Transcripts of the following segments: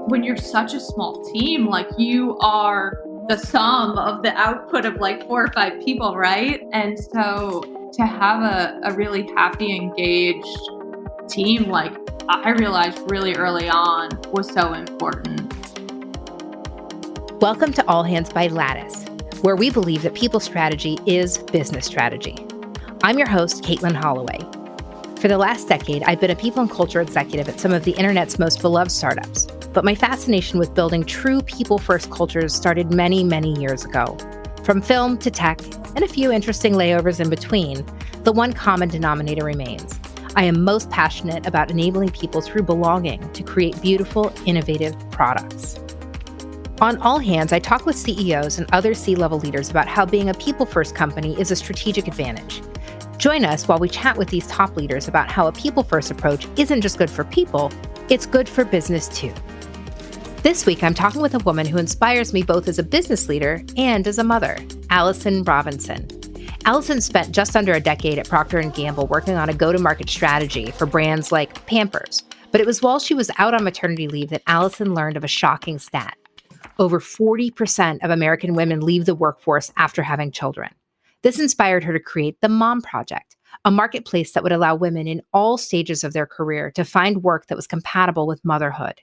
when you're such a small team, like you are the sum of the output of like 4 or 5 people, right? And so to have a really happy, engaged team, like I realized really early on was so important. Welcome to All Hands by Lattice, where we believe that people strategy is business strategy. I'm your host, Katelin Holloway. For the last decade, I've been a people and culture executive at some of the internet's most beloved startups, but my fascination with building true people-first cultures started many, many years ago. From film to tech, and a few interesting layovers in between, the one common denominator remains. I am most passionate about enabling people through belonging to create beautiful, innovative products. On All Hands, I talk with CEOs and other C-level leaders about how being a people-first company is a strategic advantage. Join us while we chat with these top leaders about how a people-first approach isn't just good for people, it's good for business too. This week, I'm talking with a woman who inspires me both as a business leader and as a mother, Allison Robinson. Allison spent just under a decade at Procter Gamble working on a go-to-market strategy for brands like Pampers. But it was while she was out on maternity leave that Allison learned of a shocking stat. Over 40% of American women leave the workforce after having children. This inspired her to create the Mom Project, a marketplace that would allow women in all stages of their career to find work that was compatible with motherhood.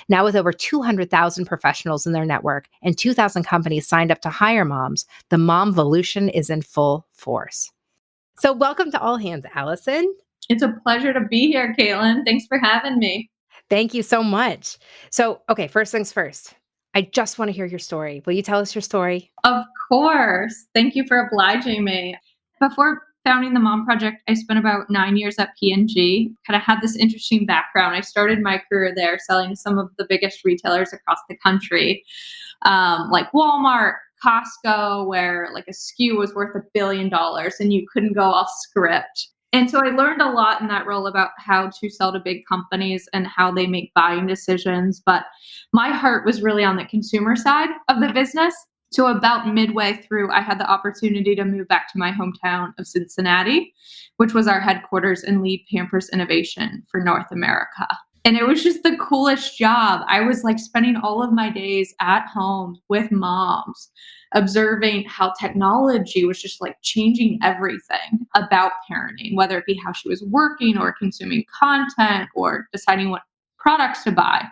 Now, with over 200,000 professionals in their network and 2,000 companies signed up to hire moms, the Momvolution is in full force. So welcome to All Hands, Allison. It's a pleasure to be here, Katelin. Thanks for having me. Thank you so much. So, okay, first things first. I just want to hear your story. Will you tell us your story? Of course. Thank you for obliging me. Before founding the Mom Project, I spent about 9 years at P&G. Kind of had this interesting background. I started my career there selling to some of the biggest retailers across the country, like Walmart, Costco, where like a SKU was worth $1 billion and you couldn't go off script. And so I learned a lot in that role about how to sell to big companies and how they make buying decisions. But my heart was really on the consumer side of the business. So about midway through, I had the opportunity to move back to my hometown of Cincinnati, which was our headquarters and lead Pampers innovation for North America. And it was just the coolest job. I was like spending all of my days at home with moms, observing how technology was just like changing everything about parenting, whether it be how she was working or consuming content or deciding what products to buy.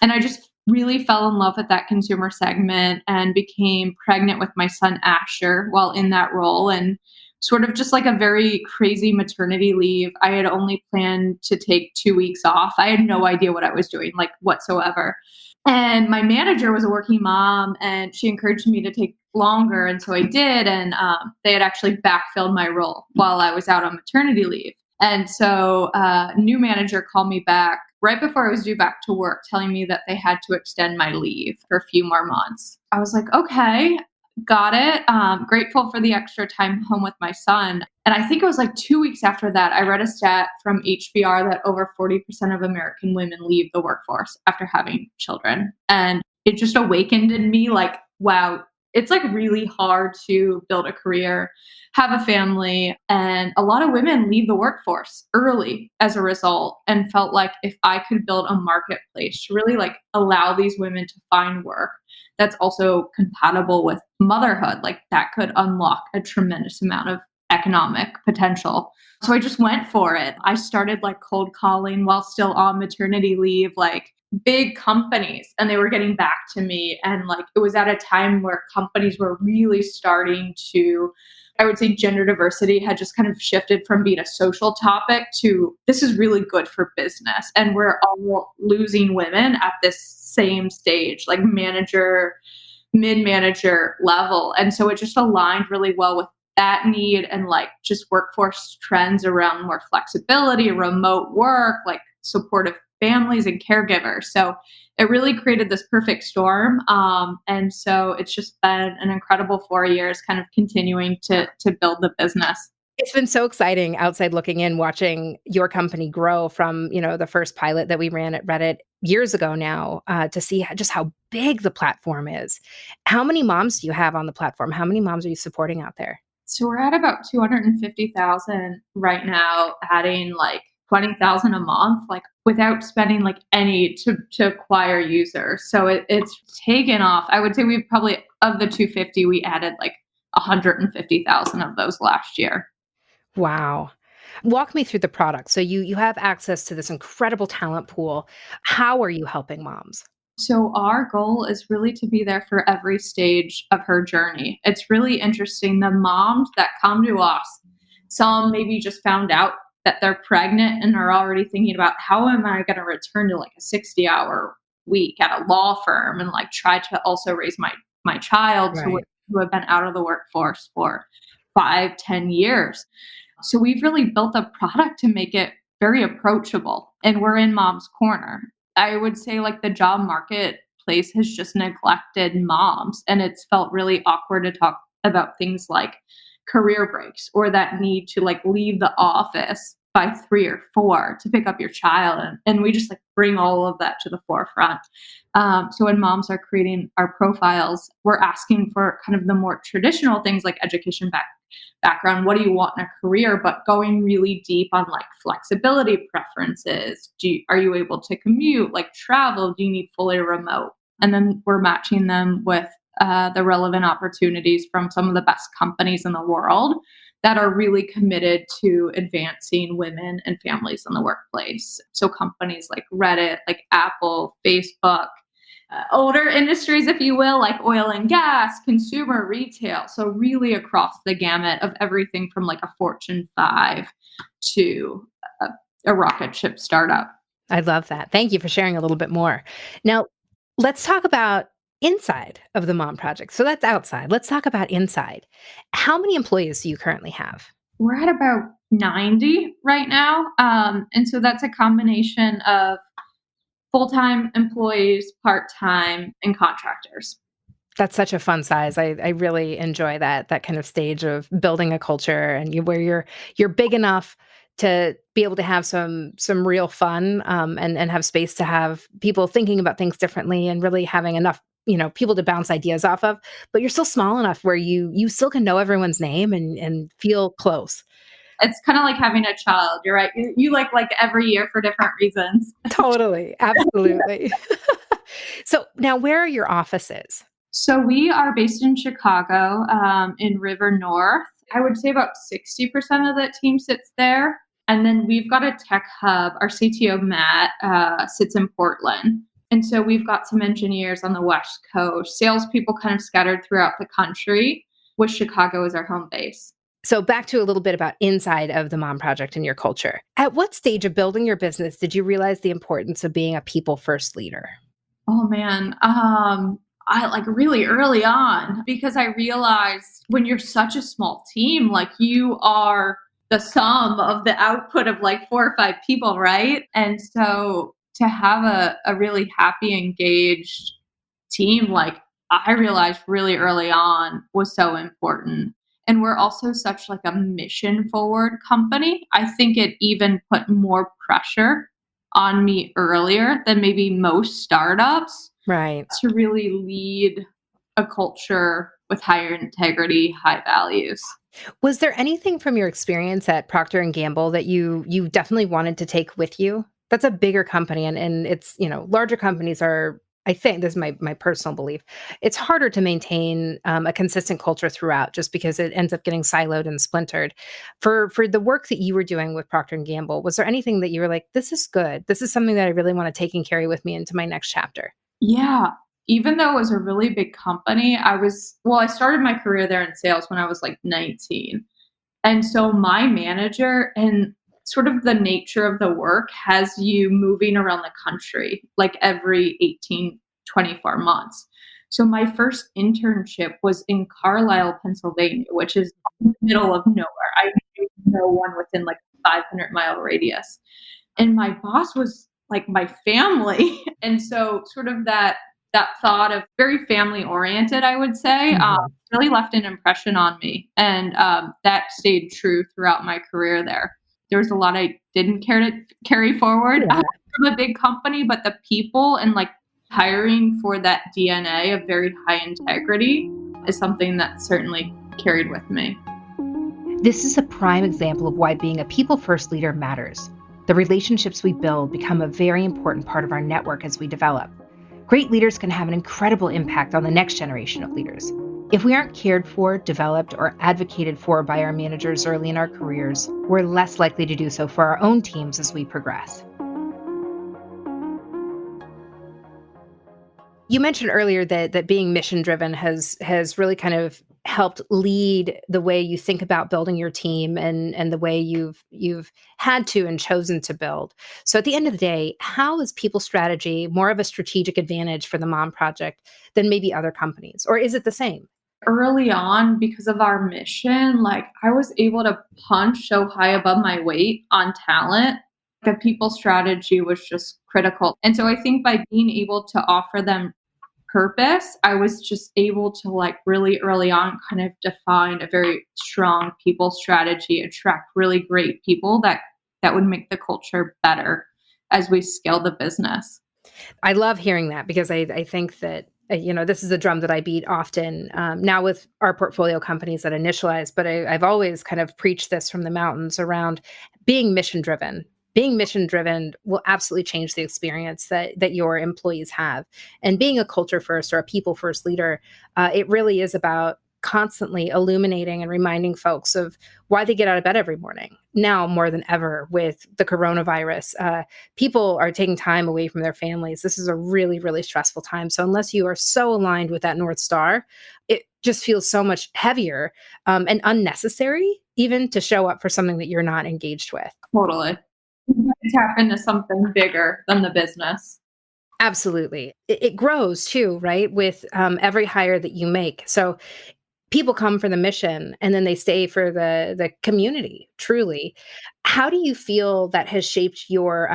And I just really fell in love with that consumer segment and became pregnant with my son Asher while in that role. And sort of just like a very crazy maternity leave. I had only planned to take 2 weeks off. I had no idea what I was doing, like whatsoever. And my manager was a working mom and she encouraged me to take longer. And so I did. And they had actually backfilled my role while I was out on maternity leave. And so a new manager called me back right before I was due back to work, telling me that they had to extend my leave for a few more months. I was like, okay. Got it. Grateful for the extra time home with my son. And I think it was like 2 weeks after that, I read a stat from HBR that over 40% of American women leave the workforce after having children. And it just awakened in me like, wow, it's like really hard to build a career, have a family. And a lot of women leave the workforce early as a result, and felt like if I could build a marketplace to really like allow these women to find work that's also compatible with motherhood, like that could unlock a tremendous amount of economic potential. So I just went for it. I started like cold calling while still on maternity leave, like big companies, and they were getting back to me. And like it was at a time where companies were really starting to, I would say gender diversity had just kind of shifted from being a social topic to this is really good for business. And we're all losing women at this same stage, like manager, mid-manager level. And so it just aligned really well with that need and like just workforce trends around more flexibility, remote work, like supportive families and caregivers. So it really created this perfect storm. And so it's just been an incredible 4 years kind of continuing to build the business. It's been so exciting outside looking in, watching your company grow from, the first pilot that we ran at Reddit years ago now, to see just how big the platform is. How many moms do you have on the platform? How many moms are you supporting out there? So we're at about 250,000 right now, adding like 20,000 a month, like without spending like any to acquire users. So it's taken off. I would say we've probably, of the 250, we added like 150,000 of those last year. Wow. Walk me through the product. So you have access to this incredible talent pool. How are you helping moms? So our goal is really to be there for every stage of her journey. It's really interesting. The moms that come to us, some maybe just found out that they're pregnant and are already thinking about, how am I going to return to like a 60-hour week at a law firm and like try to also raise my child Right. who have been out of the workforce for 5, 10 years. So we've really built a product to make it very approachable, and we're in mom's corner. I would say like the job marketplace has just neglected moms, and it's felt really awkward to talk about things like career breaks or that need to like leave the office by 3 or 4 to pick up your child. And we just like bring all of that to the forefront. So when moms are creating our profiles, we're asking for kind of the more traditional things like education background. What do you want in a career? But going really deep on like flexibility preferences. Are you able to commute, like travel? Do you need fully remote? And then we're matching them with the relevant opportunities from some of the best companies in the world that are really committed to advancing women and families in the workplace. So companies like Reddit, like Apple, Facebook, older industries, if you will, like oil and gas, consumer retail. So really across the gamut of everything from like a Fortune 5 to a rocket ship startup. I love that. Thank you for sharing a little bit more. Now, let's talk about inside of the Mom Project. So that's outside. Let's talk about inside. How many employees do you currently have? We're at about 90 right now. And so that's a combination of full-time employees, part-time, and contractors. That's such a fun size. I really enjoy that kind of stage of building a culture and where you're big enough to be able to have some real fun, and have space to have people thinking about things differently and really having enough people to bounce ideas off of, but you're still small enough where you still can know everyone's name and feel close. It's kind of like having a child. You're right. You like every year for different reasons. Totally. Absolutely. So now where are your offices? So we are based in Chicago, in River North. I would say about 60% of the team sits there. And then we've got a tech hub. Our CTO, Matt, sits in Portland. And so we've got some engineers on the West Coast, salespeople kind of scattered throughout the country, with Chicago as our home base. So back to a little bit about inside of the Mom Project and your culture. At what stage of building your business did you realize the importance of being a people first leader? Oh man, I like really early on, because I realized when you're such a small team, like you are the sum of the output of like 4 or 5 people, right? And so to have a really happy, engaged team, like I realized really early on was so important. And we're also such like a mission forward company. I think it even put more pressure on me earlier than maybe most startups, Right. to really lead a culture with higher integrity, high values. Was there anything from your experience at Procter Gamble that you definitely wanted to take with you? That's a bigger company, and it's, larger companies are, I think this is my personal belief, it's harder to maintain a consistent culture throughout, just because it ends up getting siloed and splintered. For the work that you were doing with Procter Gamble, was there anything that you were like, this is good, this is something that I really want to take and carry with me into my next chapter? Yeah. Even though it was a really big company, I started my career there in sales when I was like 19. And so my manager and sort of the nature of the work has you moving around the country like every 18, 24 months. So my first internship was in Carlisle, Pennsylvania, which is in the middle of nowhere. I knew no one within like a 500-mile radius. And my boss was like my family. And so sort of that thought of very family oriented, I would say, really left an impression on me. And that stayed true throughout my career there. There was a lot I didn't care to carry forward from a big company, but the people and like hiring for that DNA of very high integrity is something that certainly carried with me. This is a prime example of why being a people first leader matters. The relationships we build become a very important part of our network as we develop. Great leaders can have an incredible impact on the next generation of leaders. If we aren't cared for, developed, or advocated for by our managers early in our careers, we're less likely to do so for our own teams as we progress. You mentioned earlier that being mission driven has really kind of helped lead the way you think about building your team and the way you've had to and chosen to build. So at the end of the day, how is people strategy more of a strategic advantage for the Mom Project than maybe other companies? Or is it the same? Early on, because of our mission, like I was able to punch so high above my weight on talent. The people strategy was just critical. And so I think by being able to offer them purpose, I was just able to like really early on kind of define a very strong people strategy, attract really great people that would make the culture better as we scale the business. I love hearing that because I think that this is a drum that I beat often now with our portfolio companies that initialize, but I've always kind of preached this from the mountains around being mission driven. Being mission driven will absolutely change the experience that your employees have. And being a culture first or a people first leader, it really is about constantly illuminating and reminding folks of why they get out of bed every morning. Now more than ever with the coronavirus, people are taking time away from their families. This is a really, really stressful time. So unless you are so aligned with that North Star, it just feels so much heavier and unnecessary even to show up for something that you're not engaged with. Totally. Tap into something bigger than the business. Absolutely. It grows too, right? With every hire that you make. So people come for the mission and then they stay for the community, truly. How do you feel that has shaped your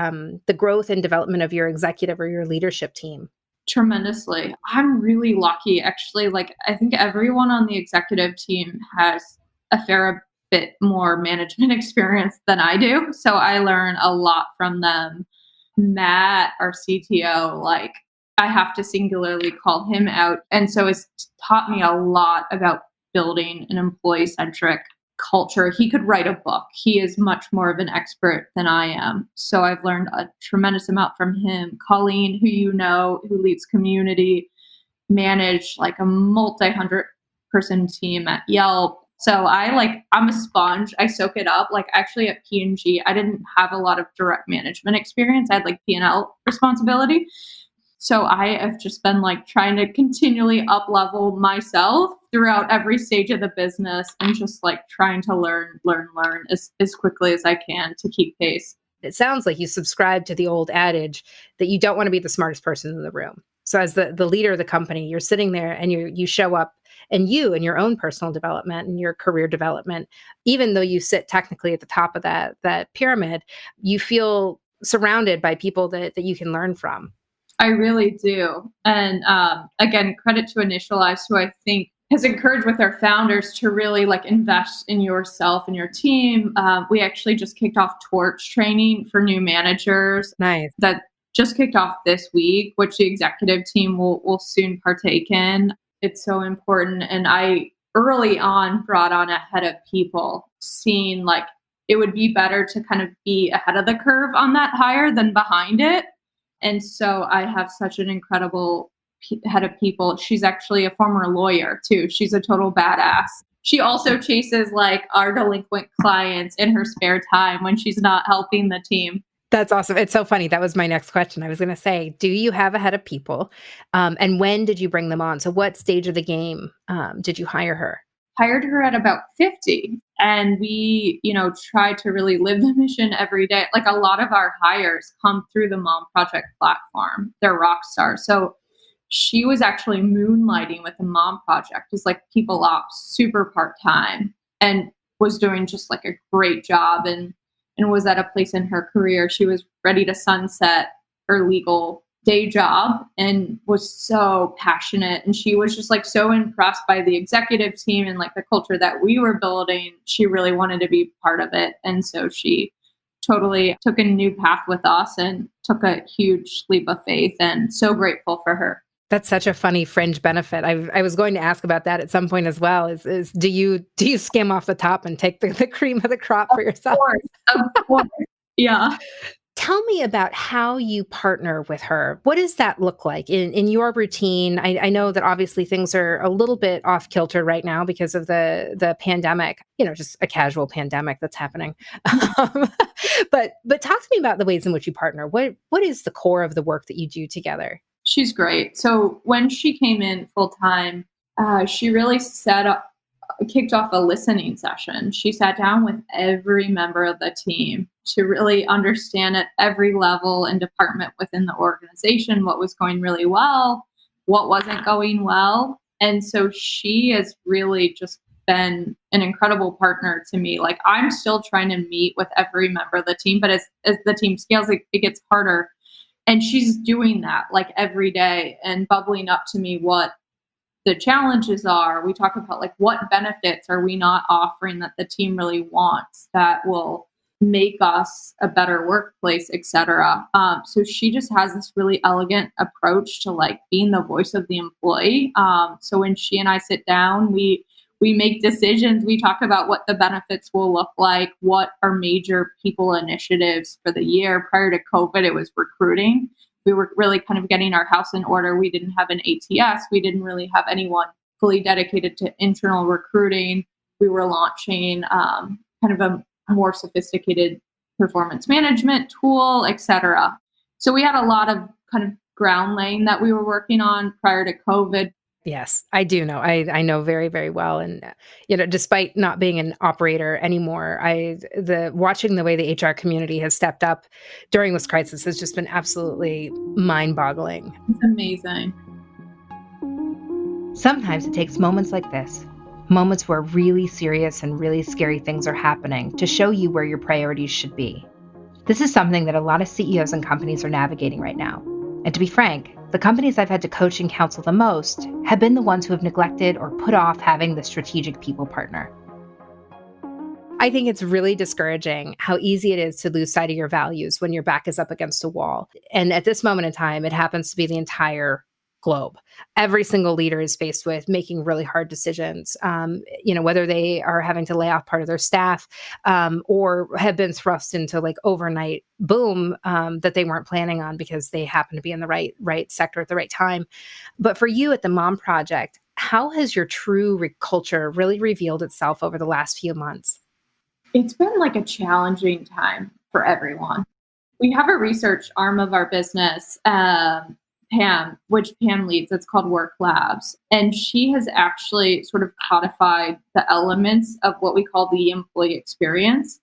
the growth and development of your executive or your leadership team? Tremendously. I'm really lucky, actually. Like, I think everyone on the executive team has a fair bit more management experience than I do. So I learn a lot from them. Matt, our CTO, like, I have to singularly call him out. And so it's taught me a lot about building an employee centric culture. He could write a book. He is much more of an expert than I am. So I've learned a tremendous amount from him. Colleen, who you know, who leads community, managed like a multi-hundred person team at Yelp. So I'm a sponge. I soak it up. Like actually at P&G, I didn't have a lot of direct management experience. I had like P&L responsibility. So I have just been like trying to continually up level myself throughout every stage of the business and just like trying to learn as quickly as I can to keep pace. It sounds like you subscribe to the old adage that you don't want to be the smartest person in the room. So as the leader of the company, you're sitting there and you show up and you and your own personal development and your career development, even though you sit technically at the top of that pyramid, you feel surrounded by people that you can learn from. I really do. And again, credit to Initialize, who I think has encouraged with our founders to really like invest in yourself and your team. We actually just kicked off Torch training for new managers. Nice. That just kicked off this week, which the executive team will soon partake in. It's so important. And I early on brought on a head of people, seeing like it would be better to kind of be ahead of the curve on that hire than behind it. And so I have such an incredible head of people. She's actually a former lawyer too. She's a total badass. She also chases like our delinquent clients in her spare time when she's not helping the team. That's awesome. It's so funny. That was my next question. I was going to say, do you have a head of people? And when did you bring them on? So what stage of the game did you hire her? Hired her at about 50. And we, try to really live the mission every day. Like a lot of our hires come through the Mom Project platform. They're rock stars. So she was actually moonlighting with the Mom Project as like people ops, super part-time, and was doing just like a great job and was at a place in her career. She was ready to sunset her legal day job and was so passionate. And she was just like so impressed by the executive team and like the culture that we were building. She really wanted to be part of it. And so she totally took a new path with us and took a huge leap of faith, and so grateful for her. That's such a funny fringe benefit. I was going to ask about that at some point as well. Is do you skim off the top and take the cream of the crop for yourself? Of course. Yeah. Tell me about how you partner with her. What does that look like in your routine? I know that obviously things are a little bit off kilter right now because of the pandemic, just a casual pandemic that's happening. Um, but talk to me about the ways in which you partner. What is the core of the work that you do together? She's great. So when she came in full time, she really kicked off a listening session. She sat down with every member of the team to really understand at every level and department within the organization what was going really well, what wasn't going well. And so she has really just been an incredible partner to me. Like I'm still trying to meet with every member of the team, but as the team scales, it gets harder. And she's doing that like every day and bubbling up to me what the challenges are. We talk about like what benefits are we not offering that the team really wants that will make us a better workplace, etc. So she just has this really elegant approach to like being the voice of the employee. So when she and I sit down, we make decisions. We talk about what the benefits will look like, what are major people initiatives for the year. Prior to COVID, it was recruiting. We were really kind of getting our house in order. We didn't have an ATS. We didn't really have anyone fully dedicated to internal recruiting. We were launching kind of a more sophisticated performance management tool, et cetera. So we had a lot of kind of ground laying that we were working on prior to COVID. Yes, I do know. I know very, very well. And, despite not being an operator anymore, watching the way the HR community has stepped up during this crisis has just been absolutely mind-boggling. It's amazing. Sometimes it takes moments like this, moments where really serious and really scary things are happening to show you where your priorities should be. This is something that a lot of CEOs and companies are navigating right now. And to be frank, the companies I've had to coach and counsel the most have been the ones who have neglected or put off having the strategic people partner. I think it's really discouraging how easy it is to lose sight of your values when your back is up against a wall. And at this moment in time, it happens to be the entire globe. Every single leader is faced with making really hard decisions, whether they are having to lay off part of their staff or have been thrust into like overnight boom that they weren't planning on because they happen to be in the right sector at the right time. But for you at the Mom Project, how has your true culture really revealed itself over the last few months? It's been like a challenging time for everyone. We have a research arm of our business, which Pam leads. It's called Work Labs. And she has actually sort of codified the elements of what we call the employee experience.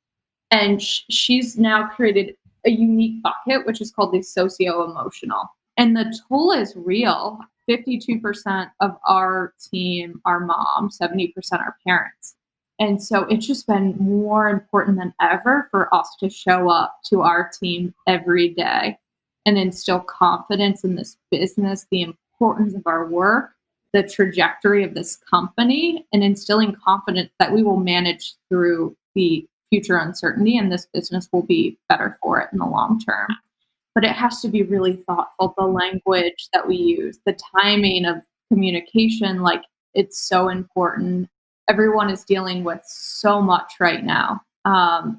And she's now created a unique bucket, which is called the socio-emotional. And the toll is real. 52% of our team are moms, 70% are parents. And so it's just been more important than ever for us to show up to our team every day and instill confidence in this business, the importance of our work, the trajectory of this company, and instilling confidence that we will manage through the future uncertainty and this business will be better for it in the long term. But it has to be really thoughtful. The language that we use, the timing of communication, like it's so important. Everyone is dealing with so much right now.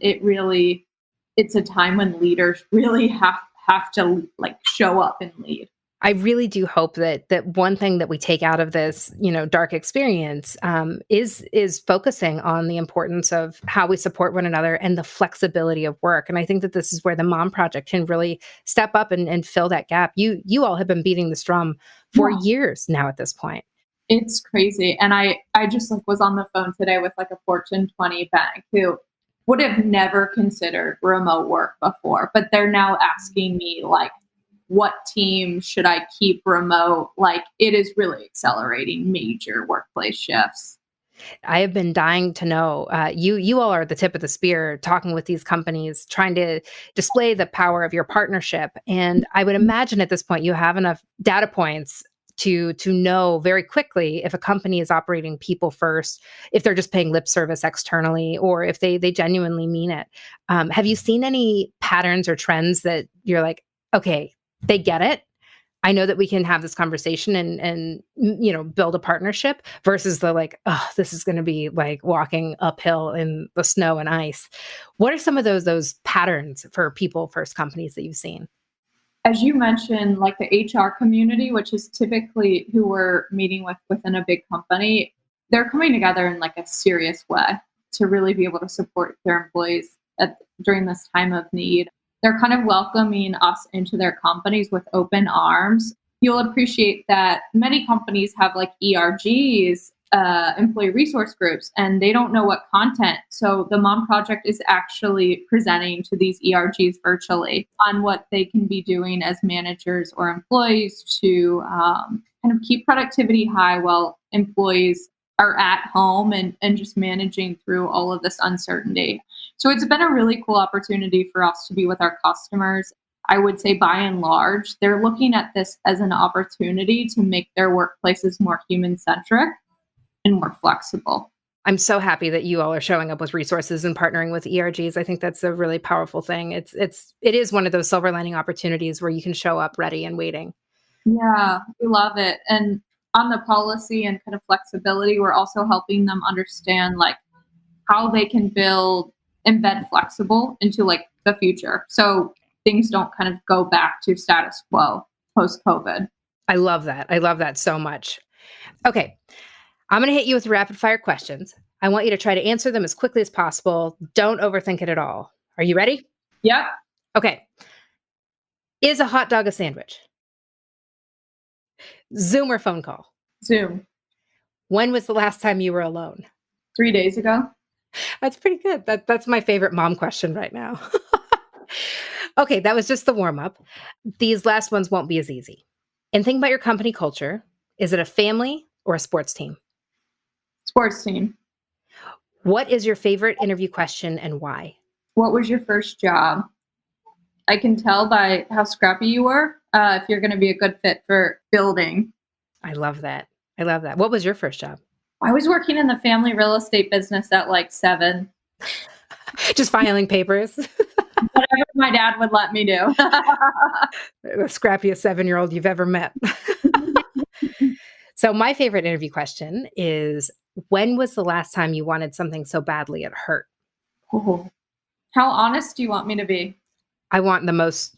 It's a time when leaders really have to like show up and lead. I really do hope that one thing that we take out of this, dark experience is focusing on the importance of how we support one another and the flexibility of work. And I think that this is where the Mom Project can really step up and fill that gap. You all have been beating this drum for years now at this point. It's crazy. And I just like was on the phone today with like a Fortune 20 bank who would have never considered remote work before, but they're now asking me like, what team should I keep remote? Like it is really accelerating major workplace shifts. I have been dying to know. You all are the tip of the spear, talking with these companies, trying to display the power of your partnership. And I would imagine at this point you have enough data points to know very quickly if a company is operating people first, if they're just paying lip service externally, or if they genuinely mean it. Have you seen any patterns or trends that you're like, okay, they get it? I know that we can have this conversation and build a partnership versus the like, oh, this is going to be like walking uphill in the snow and ice. What are some of those patterns for people first companies that you've seen? As you mentioned, like the HR community, which is typically who we're meeting with within a big company, they're coming together in like a serious way to really be able to support their employees during this time of need. They're kind of welcoming us into their companies with open arms. You'll appreciate that many companies have like ERGs, employee resource groups, and they don't know what content. So the Mom Project is actually presenting to these ERGs virtually on what they can be doing as managers or employees to kind of keep productivity high while employees are at home and just managing through all of this uncertainty. So it's been a really cool opportunity for us to be with our customers. I would say by and large, they're looking at this as an opportunity to make their workplaces more human-centric and more flexible. I'm so happy that you all are showing up with resources and partnering with ERGs. I think that's a really powerful thing. It is one of those silver lining opportunities where you can show up ready and waiting. Yeah, we love it. And on the policy and kind of flexibility, we're also helping them understand like how they can embed flexible into like the future. So things don't kind of go back to status quo post-COVID. I love that. I love that so much. Okay. I'm going to hit you with rapid fire questions. I want you to try to answer them as quickly as possible. Don't overthink it at all. Are you ready? Yep. Okay. Is a hot dog a sandwich? Zoom or phone call? Zoom. When was the last time you were alone? 3 days ago. That's pretty good. That's my favorite mom question right now. Okay, that was just the warm-up. These last ones won't be as easy. And think about your company culture. Is it a family or a sports team? Sports team. What is your favorite interview question and why? What was your first job? I can tell by how scrappy you were if you're going to be a good fit for building. I love that. I love that. What was your first job? I was working in the family real estate business at like 7. Just filing papers. Whatever my dad would let me do. The scrappiest 7-year-old you've ever met. So my favorite interview question is, when was the last time you wanted something so badly it hurt? Ooh. How honest do you want me to be? I want the most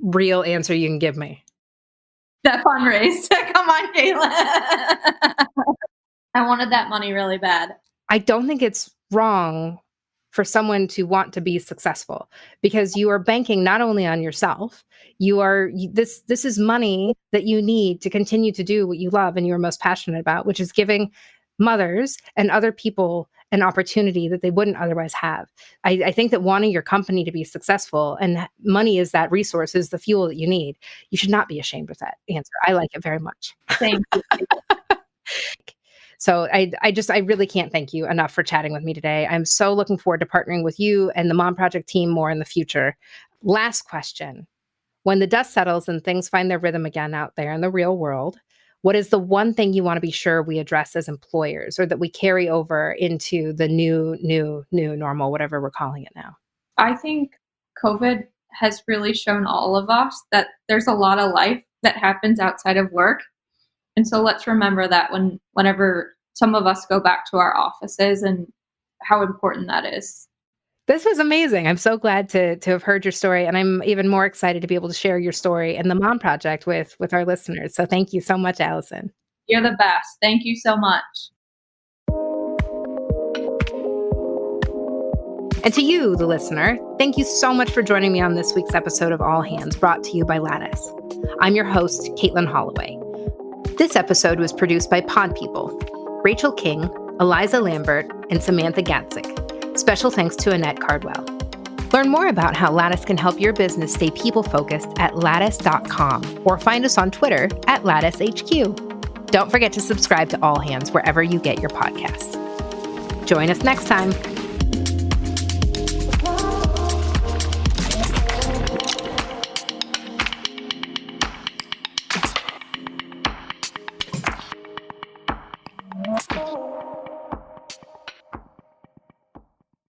real answer you can give me. That fundraise. Come on, Katelin. I wanted that money really bad. I don't think it's wrong for someone to want to be successful because you are banking not only on yourself, this is money that you need to continue to do what you love and you're most passionate about, which is giving mothers and other people an opportunity that they wouldn't otherwise have. I think that wanting your company to be successful and money is that resource, is the fuel that you need. You should not be ashamed of that answer. I like it very much. Thank you. So I really can't thank you enough for chatting with me today. I'm so looking forward to partnering with you and the Mom Project team more in the future. Last question. When the dust settles and things find their rhythm again out there in the real world, what is the one thing you want to be sure we address as employers or that we carry over into the new normal, whatever we're calling it now? I think COVID has really shown all of us that there's a lot of life that happens outside of work. And so let's remember that whenever some of us go back to our offices and how important that is. This was amazing. I'm so glad to have heard your story. And I'm even more excited to be able to share your story and the Mom Project with our listeners. So thank you so much, Allison. You're the best. Thank you so much. And to you, the listener, thank you so much for joining me on this week's episode of All Hands, brought to you by Lattice. I'm your host, Katelin Holloway. This episode was produced by Pod People, Rachel King, Eliza Lambert, and Samantha Gatzik. Special thanks to Annette Cardwell. Learn more about how Lattice can help your business stay people-focused at lattice.com or find us on Twitter at LatticeHQ. Don't forget to subscribe to All Hands wherever you get your podcasts. Join us next time.